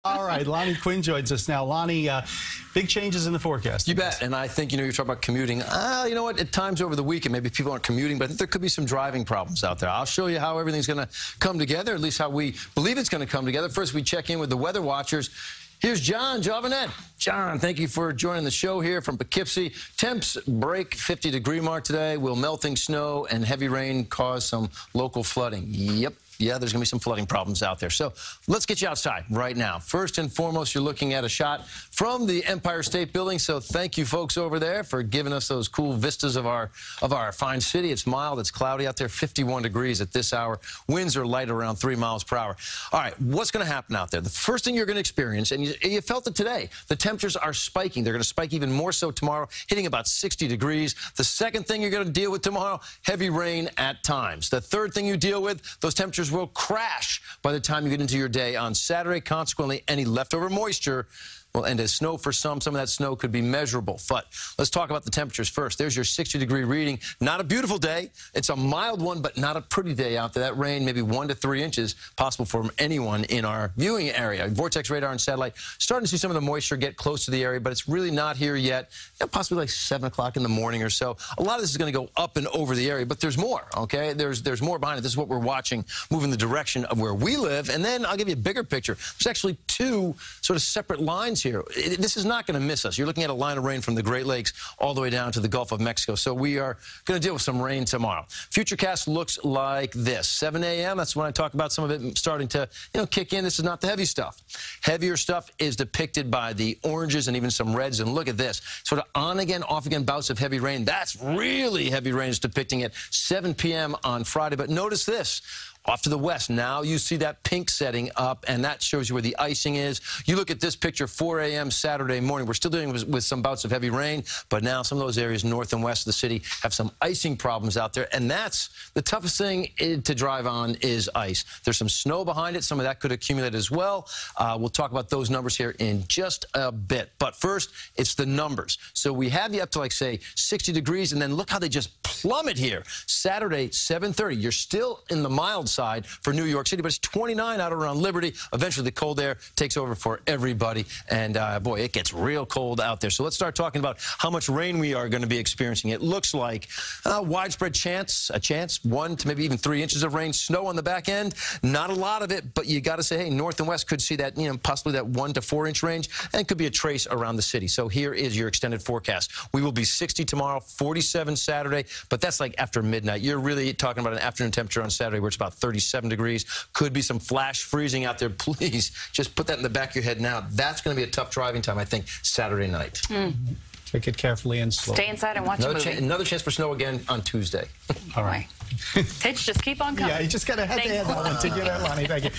All right, Lonnie Quinn joins us now. Lonnie, big changes in the forecast. You bet. And I think, you're talking about commuting. You know what? At times over the weekend, maybe people aren't commuting, but I think there could be some driving problems out there. I'll show you how everything's going to come together, at least how we believe it's going to come together. First, we check in with the weather watchers. Here's John Jovenet. John, thank you for joining the show here from Poughkeepsie. Temps break 50-degree mark today. Will melting snow and heavy rain cause some local flooding? Yep. Yeah, there's going to be some flooding problems out there. So let's get you outside right now. First and foremost, you're looking at a shot from the Empire State Building. So thank you folks over there for giving us those cool vistas of our fine city. It's mild. It's cloudy out there, 51 degrees at this hour. Winds are light around 3 miles per hour. All right, what's going to happen out there? The first thing you're going to experience, and you felt it today, the temperatures are spiking. They're going to spike even more so tomorrow, hitting about 60 degrees. The second thing you're going to deal with tomorrow, heavy rain at times. The third thing you deal with, those temperatures will crash by the time you get into your day on Saturday. Consequently, any leftover moisture will end as snow for some. Some of that snow could be measurable. But let's talk about the temperatures first. There's your 60-degree reading. Not a beautiful day. It's a mild one, but not a pretty day out there. That rain, maybe 1 to 3 inches, possible for anyone in our viewing area. Vortex radar and satellite starting to see some of the moisture get close to the area, but it's really not here yet. Possibly like 7 o'clock in the morning or so. A lot of this is going to go up and over the area, but there's more, okay? There's more behind it. This is what we're watching move in the direction of where we live. And then I'll give you a bigger picture. There's actually two sort of separate lines here. This is not going to miss us. You're looking at a line of rain from the Great Lakes all the way down to the Gulf of Mexico. So we are going to deal with some rain tomorrow. Futurecast looks like this. 7 a.m., that's when I talk about some of it starting to kick in. This is not the heavy stuff. Heavier stuff is depicted by the oranges and even some reds. And look at this. Sort of on again, off again bouts of heavy rain. That's really heavy rain is depicting at 7 p.m. on Friday. But notice this. Off to the west, now you see that pink setting up, and that shows you where the icing is. You look at this picture, 4 a.m. Saturday morning. We're still dealing with some bouts of heavy rain, but now some of those areas north and west of the city have some icing problems out there, and that's the toughest thing to drive on is ice. There's some snow behind it. Some of that could accumulate as well. We'll talk about those numbers here in just a bit. But first, it's the numbers. So we have you up to, like, say, 60 degrees, and then look how they just plummet here. Saturday, 7:30. You're still in the mild side for New York City, but it's 29 out around Liberty. Eventually, the cold air takes over for everybody, and boy, it gets real cold out there. So let's start talking about how much rain we are going to be experiencing. It looks like widespread chance, 1 to maybe even 3 inches of rain. Snow on the back end, not a lot of it, but you got to say, hey, north and west could see that, possibly that 1 to 4 inch range, and could be a trace around the city. So here is your extended forecast. We will be 60 tomorrow, 47 Saturday, but that's like after midnight. You're really talking about an afternoon temperature on Saturday where it's about 37 degrees. Could be some flash freezing out there. Please just put that in the back of your head now. That's going to be a tough driving time, I think, Saturday night. Take it carefully and slowly. Stay inside and watch a movie. Another chance for snow again on Tuesday. All right. Titch, just keep on coming. Yeah, you just got to have to add that one to get that, Lonnie. Thank you.